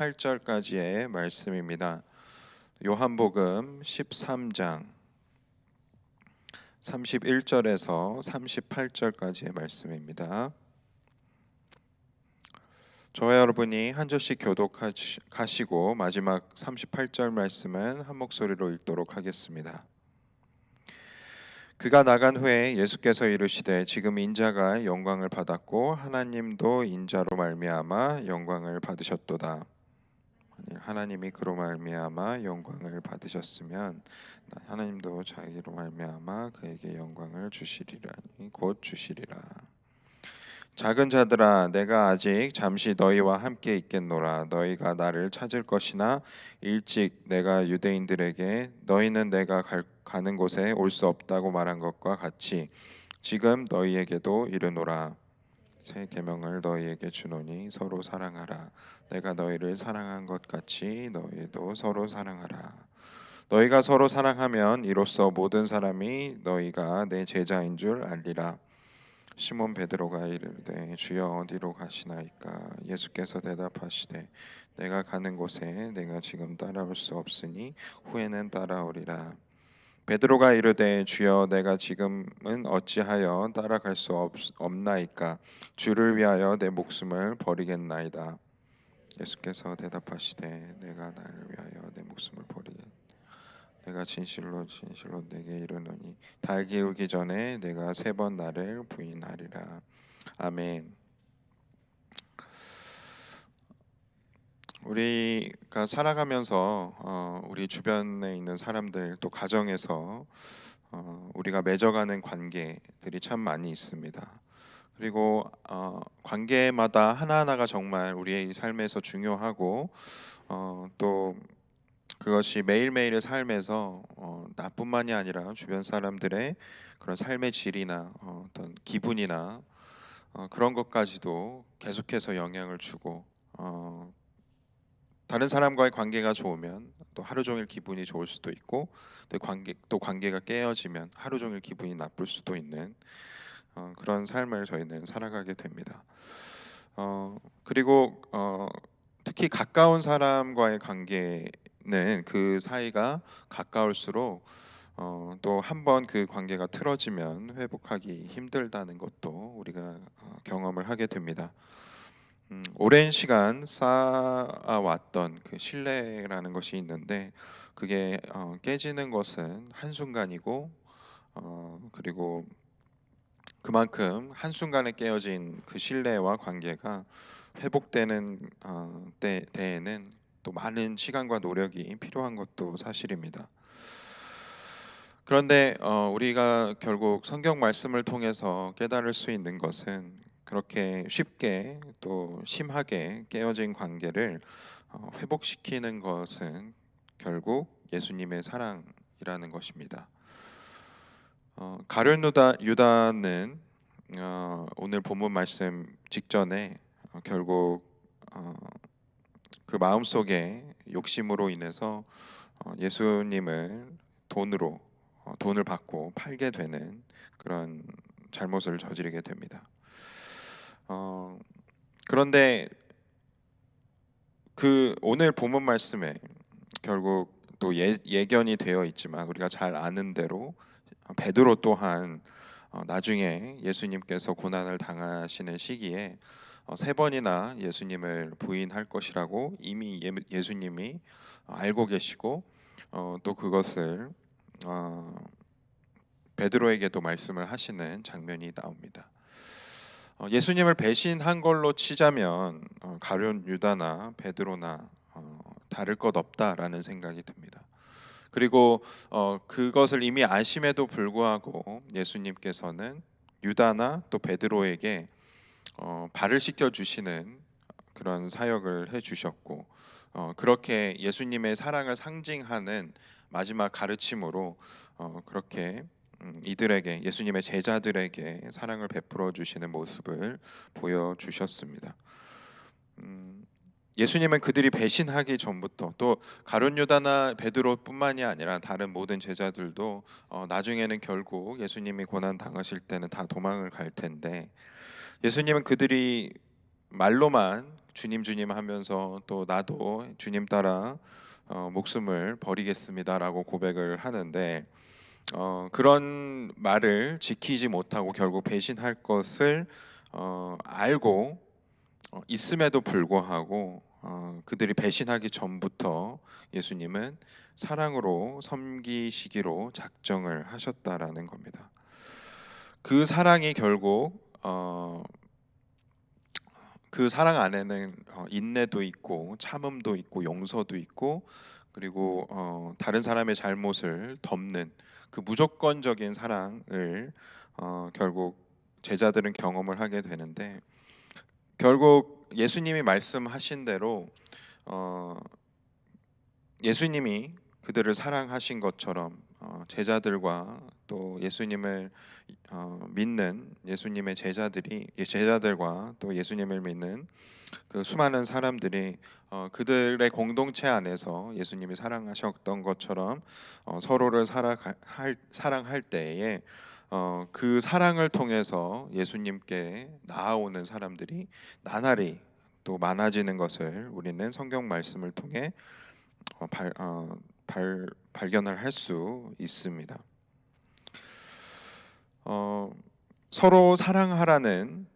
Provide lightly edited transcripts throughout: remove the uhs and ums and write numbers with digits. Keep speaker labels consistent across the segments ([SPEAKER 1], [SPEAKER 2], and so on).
[SPEAKER 1] 38절까지의 말씀입니다. 요한복음 13장 31절에서 38절까지의 말씀입니다. 저와 여러분이 한 절씩 교독하시고 마지막 38절 말씀은 한 목소리로 읽도록 하겠습니다. 그가 나간 후에 예수께서 이르시되 지금 인자가 영광을 받았고 하나님도 인자로 말미암아 영광을 받으셨도다. 하나님이 그로 말미암아 영광을 받으셨으면 하나님도 자기로 말미암아 그에게 영광을 주시리라니 곧 주시리라. 작은 자들아, 내가 아직 잠시 너희와 함께 있겠노라. 너희가 나를 찾을 것이나 일찍 내가 유대인들에게 너희는 내가 가는 곳에 올 수 없다고 말한 것과 같이 지금 너희에게도 이르노라. 새 계명을 너희에게 주노니 서로 사랑하라. 내가 너희를 사랑한 것 같이 너희도 서로 사랑하라. 너희가 서로 사랑하면 이로써 모든 사람이 너희가 내 제자인 줄 알리라. 시몬 베드로가 이르되 주여 어디로 가시나이까? 예수께서 대답하시되 내가 가는 곳에 내가 지금 따라올 수 없으니 후에는 따라오리라. 베드로가 이르되 주여 내가 지금은 어찌하여 따라갈 수 없나이까? 주를 위하여 내 목숨을 버리겠나이다. 예수께서 대답하시되 내가 나를 위하여 내 목숨을 버리겠다. 내가 진실로 진실로 내게 이르노니 달 기울기 전에 내가 3번 나를 부인하리라. 아멘. 우리가 살아가면서 우리 주변에 있는 사람들 또 가정에서 우리가 맺어가는 관계들이 참 많이 있습니다. 그리고 관계마다 하나하나가 정말 우리의 삶에서 중요하고 또 그것이 매일매일의 삶에서 나뿐만이 아니라 주변 사람들의 그런 삶의 질이나 어떤 기분이나 그런 것까지도 계속해서 영향을 주고 다른 사람과의 관계가 좋으면 또 하루 종일 기분이 좋을 수도 있고 또 관계가 깨어지면 하루 종일 기분이 나쁠 수도 있는 그런 삶을 저희는 살아가게 됩니다. 그리고 특히 가까운 사람과의 관계는 그 사이가 가까울수록 또 한 번 그 관계가 틀어지면 회복하기 힘들다는 것도 우리가 경험을 하게 됩니다. 오랜 시간 쌓아왔던 그 신뢰라는 것이 있는데 그게 깨지는 것은 한순간이고 그리고 그만큼 한순간에 깨어진 그 신뢰와 관계가 회복되는 때에는 또 많은 시간과 노력이 필요한 것도 사실입니다. 그런데 우리가 결국 성경 말씀을 통해서 깨달을 수 있는 것은 그렇게 쉽게 또 심하게 깨어진 관계를 회복시키는 것은 결국 예수님의 사랑이라는 것입니다. 가룟 유다는 오늘 본문 말씀 직전에 결국 그 마음속에 욕심으로 인해서 예수님을 돈을 받고 팔게 되는 그런 잘못을 저지르게 됩니다. 그런데 그 오늘 본문 말씀에 결국 또 예견이 되어 있지만 우리가 잘 아는 대로 베드로 또한 나중에 예수님께서 고난을 당하시는 시기에 3번이나 예수님을 부인할 것이라고 이미 예수님이 알고 계시고 또 그것을 베드로에게도 말씀을 하시는 장면이 나옵니다. 예수님을 배신한 걸로 치자면 가룟 유다나 베드로나 다를 것 없다라는 생각이 듭니다. 그리고 그것을 이미 아심에도 불구하고 예수님께서는 유다나 또 베드로에게 발을 씻겨 주시는 그런 사역을 해 주셨고 그렇게 예수님의 사랑을 상징하는 마지막 가르침으로 그렇게 이들에게 예수님의 제자들에게 사랑을 베풀어 주시는 모습을 보여 주셨습니다. 예수님은 그들이 배신하기 전부터 또 가룟 유다나 베드로뿐만이 아니라 다른 모든 제자들도 나중에는 결국 예수님이 고난 당하실 때는 다 도망을 갈 텐데 예수님은 그들이 말로만 주님 주님 하면서 또 나도 주님 따라 목숨을 버리겠습니다라고 고백을 하는데 그런 말을 지키지 못하고 결국 배신할 것을 알고 있음에도 불구하고 그들이 배신하기 전부터 예수님은 사랑으로 섬기시기로 작정을 하셨다라는 겁니다. 그 사랑이 결국 그 사랑 안에는 인내도 있고 참음도 있고 용서도 있고 그리고 다른 사람의 잘못을 덮는 그 무조건적인 사랑을 결국 제자들은 경험을 하게 되는데 결국 예수님이 말씀하신 대로 어, 예수님이 그들을 사랑하신 것처럼 제자들과 또 예수님을 믿는 예수님의 제자들과 또 예수님을 믿는 그 수많은 사람들이 그들의 공동체 안에서 예수님이 사랑하셨던 것처럼 서로를 사랑할 때에 그 사랑을 통해서 예수님께 나아오는 사람들이 나날이 또 많아지는 것을 우리는 성경 말씀을 통해 발견을 할 수 있습니다. 서로 사랑하라는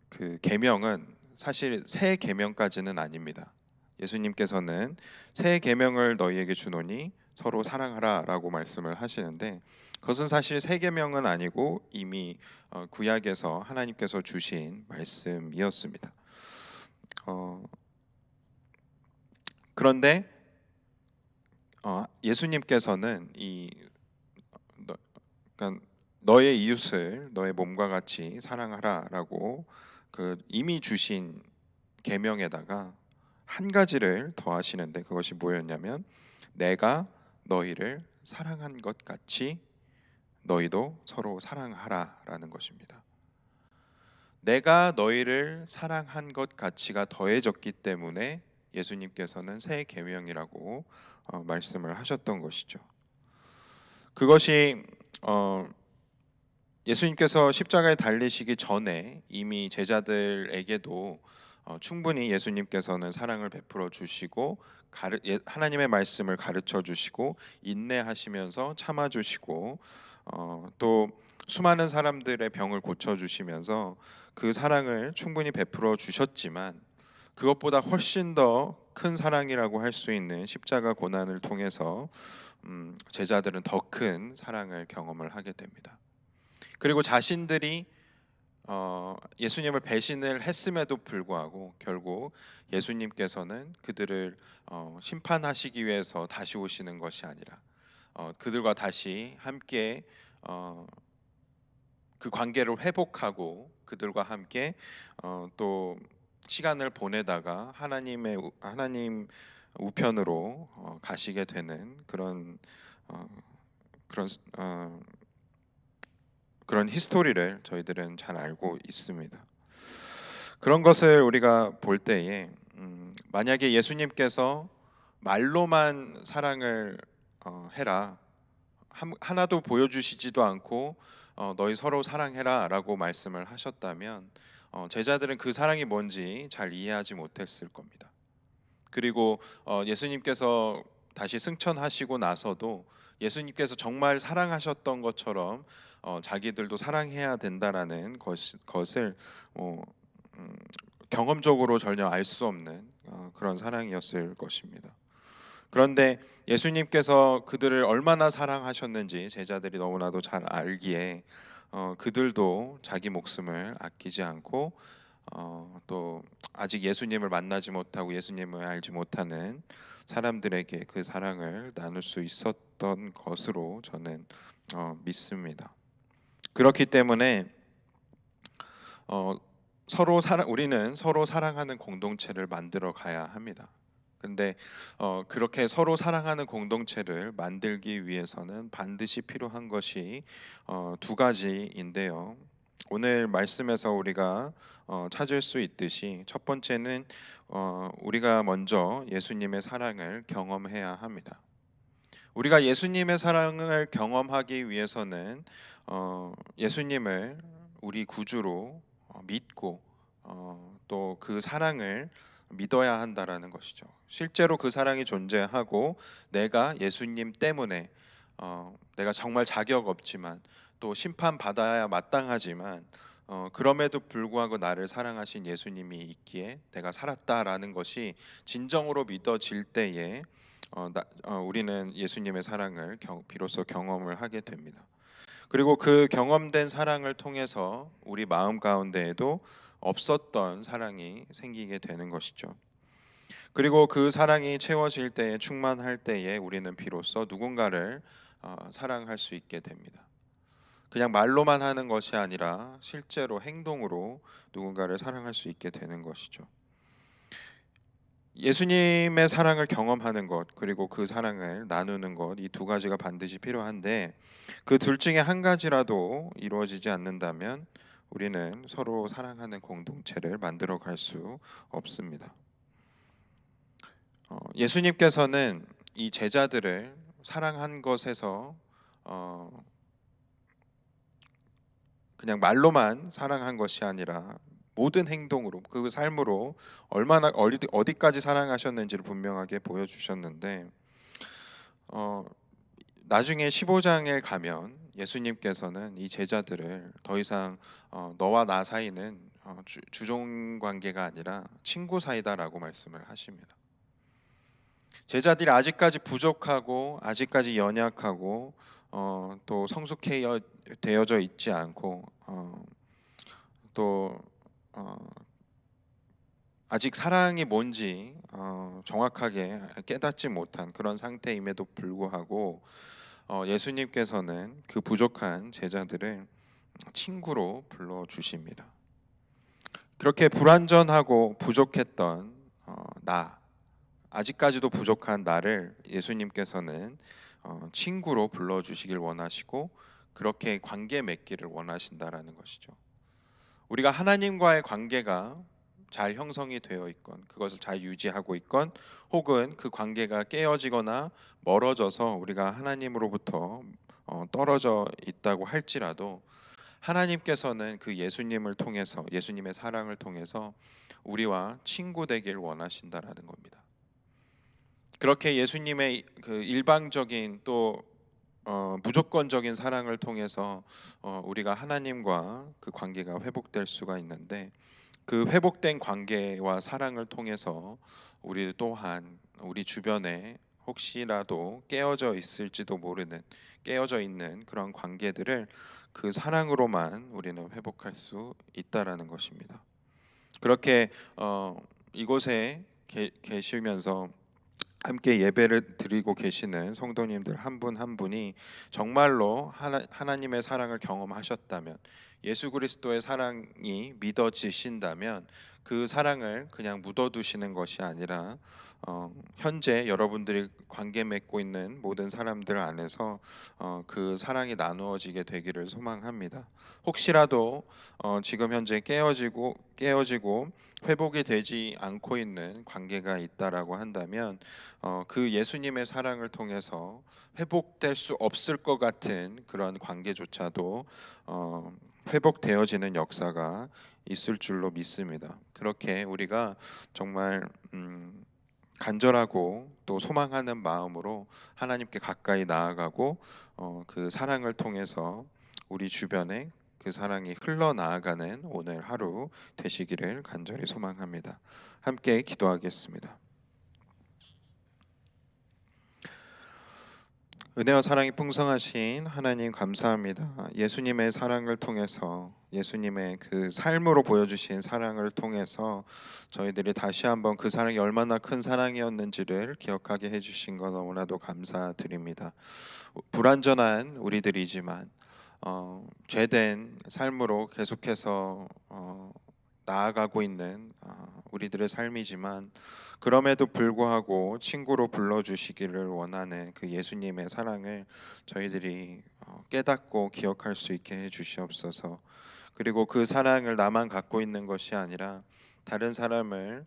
[SPEAKER 1] 그 계명은 사실 새 계명까지는 아닙니다. 예수님께서는 새 계명을 너희에게 주노니 서로 사랑하라라고 말씀을 하시는데 그것은 사실 새 계명은 아니고 이미 구약에서 하나님께서 주신 말씀이었습니다. 그런데 예수님께서는 그러니까 너의 이웃을 너의 몸과 같이 사랑하라라고 그 이미 주신 계명에다가 한 가지를 더하시는데 그것이 뭐였냐면 내가 너희를 사랑한 것 같이 너희도 서로 사랑하라라는 것입니다. 내가 너희를 사랑한 것 가치가 더해졌기 때문에 예수님께서는 새 계명이라고 말씀을 하셨던 것이죠. 그것이 예수님께서 십자가에 달리시기 전에 이미 제자들에게도 충분히 예수님께서는 사랑을 베풀어 주시고 하나님의 말씀을 가르쳐 주시고 인내하시면서 참아 주시고 또 수많은 사람들의 병을 고쳐 주시면서 그 사랑을 충분히 베풀어 주셨지만 그것보다 훨씬 더 큰 사랑이라고 할 수 있는 십자가 고난을 통해서 제자들은 더 큰 사랑을 경험을 하게 됩니다. 그리고 자신들이 예수님을 배신을 했음에도 불구하고 결국 예수님께서는 그들을 심판하시기 위해서 다시 오시는 것이 아니라 그들과 다시 함께 그 관계를 회복하고 그들과 함께 또 시간을 보내다가 하나님 우편으로 가시게 되는 그런 그런 히스토리를 저희들은 잘 알고 있습니다. 그런 것을 우리가 볼 때에 만약에 예수님께서 말로만 사랑을 해라 하나도 보여주시지도 않고 너희 서로 사랑해라라고 말씀을 하셨다면 제자들은 그 사랑이 뭔지 잘 이해하지 못했을 겁니다. 그리고 예수님께서 다시 승천하시고 나서도 예수님께서 정말 사랑하셨던 것처럼 자기들도 사랑해야 된다라는 것을 경험적으로 전혀 알 수 없는 그런 사랑이었을 것입니다. 그런데 예수님께서 그들을 얼마나 사랑하셨는지 제자들이 너무나도 잘 알기에 그들도 자기 목숨을 아끼지 않고 또 아직 예수님을 만나지 못하고 예수님을 알지 못하는 사람들에게 그 사랑을 나눌 수 있었던 것으로 저는 믿습니다. 그렇기 때문에 우리는 서로 사랑하는 공동체를 만들어 가야 합니다. 근데 그렇게 서로 사랑하는 공동체를 만들기 위해서는 반드시 필요한 것이 두 가지인데요. 오늘 말씀에서 우리가 찾을 수 있듯이 첫 번째는 우리가 먼저 예수님의 사랑을 경험해야 합니다. 우리가 예수님의 사랑을 경험하기 위해서는 예수님을 우리 구주로 믿고 또 또 그 사랑을 믿어야 한다라는 것이죠. 실제로 그 사랑이 존재하고 내가 예수님 때문에 내가 정말 자격 없지만 또 심판 받아야 마땅하지만 그럼에도 불구하고 나를 사랑하신 예수님이 있기에 내가 살았다라는 것이 진정으로 믿어질 때에 우리는 예수님의 사랑을 비로소 경험을 하게 됩니다. 그리고 그 경험된 사랑을 통해서 우리 마음 가운데에도 없었던 사랑이 생기게 되는 것이죠. 그리고 그 사랑이 채워질 때에 충만할 때에 우리는 비로소 누군가를 사랑할 수 있게 됩니다. 그냥 말로만 하는 것이 아니라 실제로 행동으로 누군가를 사랑할 수 있게 되는 것이죠. 예수님의 사랑을 경험하는 것 그리고 그 사랑을 나누는 것 이 두 가지가 반드시 필요한데 그 둘 중에 한 가지라도 이루어지지 않는다면 우리는 서로 사랑하는 공동체를 만들어 갈 수 없습니다. 예수님께서는 이 제자들을 사랑한 것에서 어, 그냥 말로만 사랑한 것이 아니라 모든 행동으로 그 삶으로 얼마나 어디까지 사랑하셨는지를 분명하게 보여주셨는데 어, 나중에 15장에 가면 예수님께서는 이 제자들을 더 이상 너와 나 사이는 주종 관계가 아니라 친구 사이다라고 말씀을 하십니다. 제자들이 아직까지 부족하고 아직까지 연약하고 또 되어져 있지 않고 또 아직 사랑이 뭔지 정확하게 깨닫지 못한 그런 상태임에도 불구하고 예수님께서는 그 부족한 제자들을 친구로 불러 주십니다. 그렇게 불완전하고 부족했던 나 아직까지도 부족한 나를 예수님께서는 친구로 불러 주시길 원하시고 그렇게 관계 맺기를 원하신다라는 것이죠. 우리가 하나님과의 관계가 잘 형성이 되어 있건 그것을 잘 유지하고 있건 혹은 그 관계가 깨어지거나 멀어져서 우리가 하나님으로부터 떨어져 있다고 할지라도 하나님께서는 그 예수님을 통해서 예수님의 사랑을 통해서 우리와 친구 되길 원하신다라는 겁니다. 그렇게 예수님의 그 일방적인 또 무조건적인 사랑을 통해서 우리가 하나님과 그 관계가 회복될 수가 있는데 그 회복된 관계와 사랑을 통해서 우리 또한 우리 주변에 혹시라도 깨어져 있는 그런 관계들을 그 사랑으로만 우리는 회복할 수 있다라는 것입니다. 그렇게 이곳에 계시면서 함께 예배를 드리고 계시는 성도님들 한 분 한 분이 정말로 하나님의 사랑을 경험하셨다면 예수 그리스도의 사랑이 믿어지신다면 그 사랑을 그냥 묻어두시는 것이 아니라 현재 여러분들이 관계 맺고 있는 모든 사람들 안에서 그 사랑이 나누어지게 되기를 소망합니다. 혹시라도 지금 현재 깨어지고 회복이 되지 않고 있는 관계가 있다라고 한다면 그 예수님의 사랑을 통해서 회복될 수 없을 것 같은 그런 관계조차도 회복되어지는 역사가 있을 줄로 믿습니다. 그렇게 우리가 정말 간절하고 또 소망하는 마음으로 하나님께 가까이 나아가고 그 사랑을 통해서 우리 주변에 그 사랑이 흘러나아가는 오늘 하루 되시기를 간절히 소망합니다. 함께 기도하겠습니다. 은혜와 사랑이 풍성하신 하나님 감사합니다. 예수님의 사랑을 통해서 예수님의 그 삶으로 보여주신 사랑을 통해서 저희들이 다시 한번 그 사랑이 얼마나 큰 사랑이었는지를 기억하게 해주신 것 너무나도 감사드립니다. 불완전한 우리들이지만 죄된 삶으로 계속해서 나아가고 있는 우리들의 삶이지만 그럼에도 불구하고 친구로 불러주시기를 원하는 그 예수님의 사랑을 저희들이 깨닫고 기억할 수 있게 해주시옵소서. 그리고 그 사랑을 나만 갖고 있는 것이 아니라 다른 사람을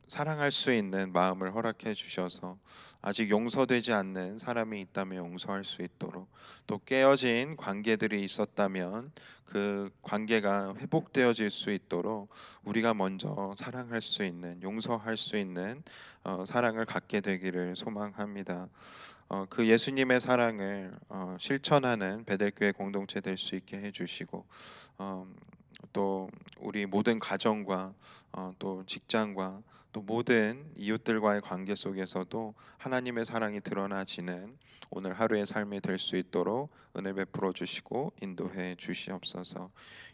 [SPEAKER 1] 사랑할 수 있는 마음을 허락해 주셔서 아직 용서되지 않는 사람이 있다면 용서할 수 있도록, 또 깨어진 관계들이 있었다면 그 관계가 회복되어질 수 있도록 우리가 먼저 사랑할 수 있는, 용서할 수 있는 사랑을 갖게 되기를 소망합니다. 그 예수님의 사랑을 실천하는 베델교회 공동체 될 수 있게 해주시고, 어, 또 우리 모든 가정과 또 직장과 또 모든 이웃들과의 관계 속에서도 하나님의 사랑이 드러나지는 오늘 하루의 삶이 될 수 있도록 은혜 베풀어 주시고 인도해 주시옵소서.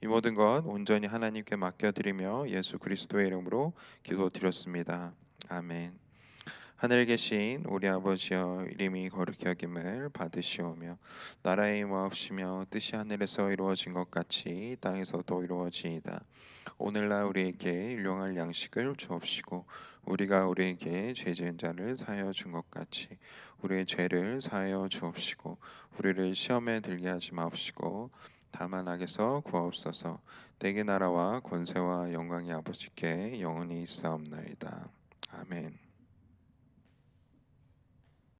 [SPEAKER 1] 이 모든 것 온전히 하나님께 맡겨드리며 예수 그리스도의 이름으로 기도드렸습니다. 아멘. 하늘에 계신 우리 아버지여, 이름이 거룩히 여김을 받으시오며 나라의 임하옵시며 뜻이 하늘에서 이루어진 것 같이 땅에서도 이루어지이다. 오늘날 우리에게 일용할 양식을 주옵시고 우리가 우리에게 죄 지은 자를 사하여 준 것 같이 우리의 죄를 사하여 주옵시고 우리를 시험에 들게 하지 마옵시고 다만 악에서 구하옵소서. 내게 나라와 권세와 영광이 아버지께 영원히 있사옵나이다. 아멘.